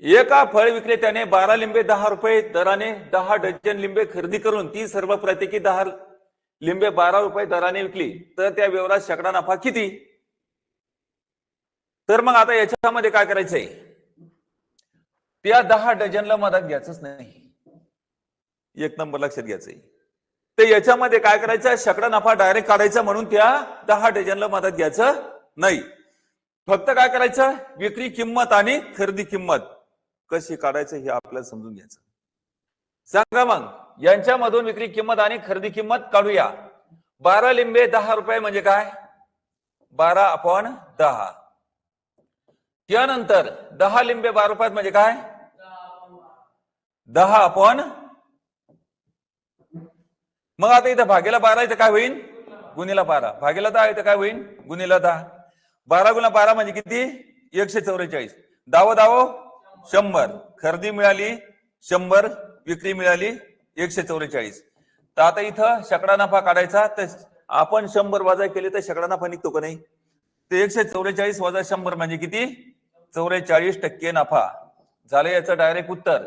एका फळ विक्रेत्याने 12 लिंबे 10 रुपये दराने 10 डझन लिंबे खरेदी करून ती सर्व प्रत्येकी 10 लिंबे 12 रुपये दराने विकली तर त्या व्यवहारात शेकडा नफा किती? तर मग आता याच्यामध्ये काय करायचंय, त्या 10 डझनला मदत घ्यायचंच नाही, एक नंबर लक्षात घ्यायचंय. तर याच्यामध्ये काय करायचं, शेकडा नफा डायरेक्ट काढायचा, म्हणून त्या 10 डझनला मदत घ्यायचं नाही. फक्त काय करायचं, विक्री किंमत आणि खरेदी किंमत कशी काढायचं हे आपल्याला समजून घ्यायचं. सांगा मग यांच्यामधून विक्री किंमत आणि खरेदी किंमत काढूया. 12 लिंबे 10 रुपये म्हणजे काय, 12/10. त्यानंतर 10 लिंबे 12 रुपयात म्हणजे काय, 10/. मग आता इथं भागेला 12 इथं काय होईल, गुणिला 12. भागेला 10 इथं काय होईल, गुणिला 10. 12 गुणिला 12 म्हणजे किती, 144. 10 100. खरेदी मिळाली 100, विक्री मिळाली 144. तर आता इथं शेकडा नफा काढायचा, तर आपण 100 वजा केले तर शेकडा नफा निघतो का नाही. ते 144 वजा 100 म्हणजे किती, 44% नफा झालं याचं डायरेक्ट उत्तर.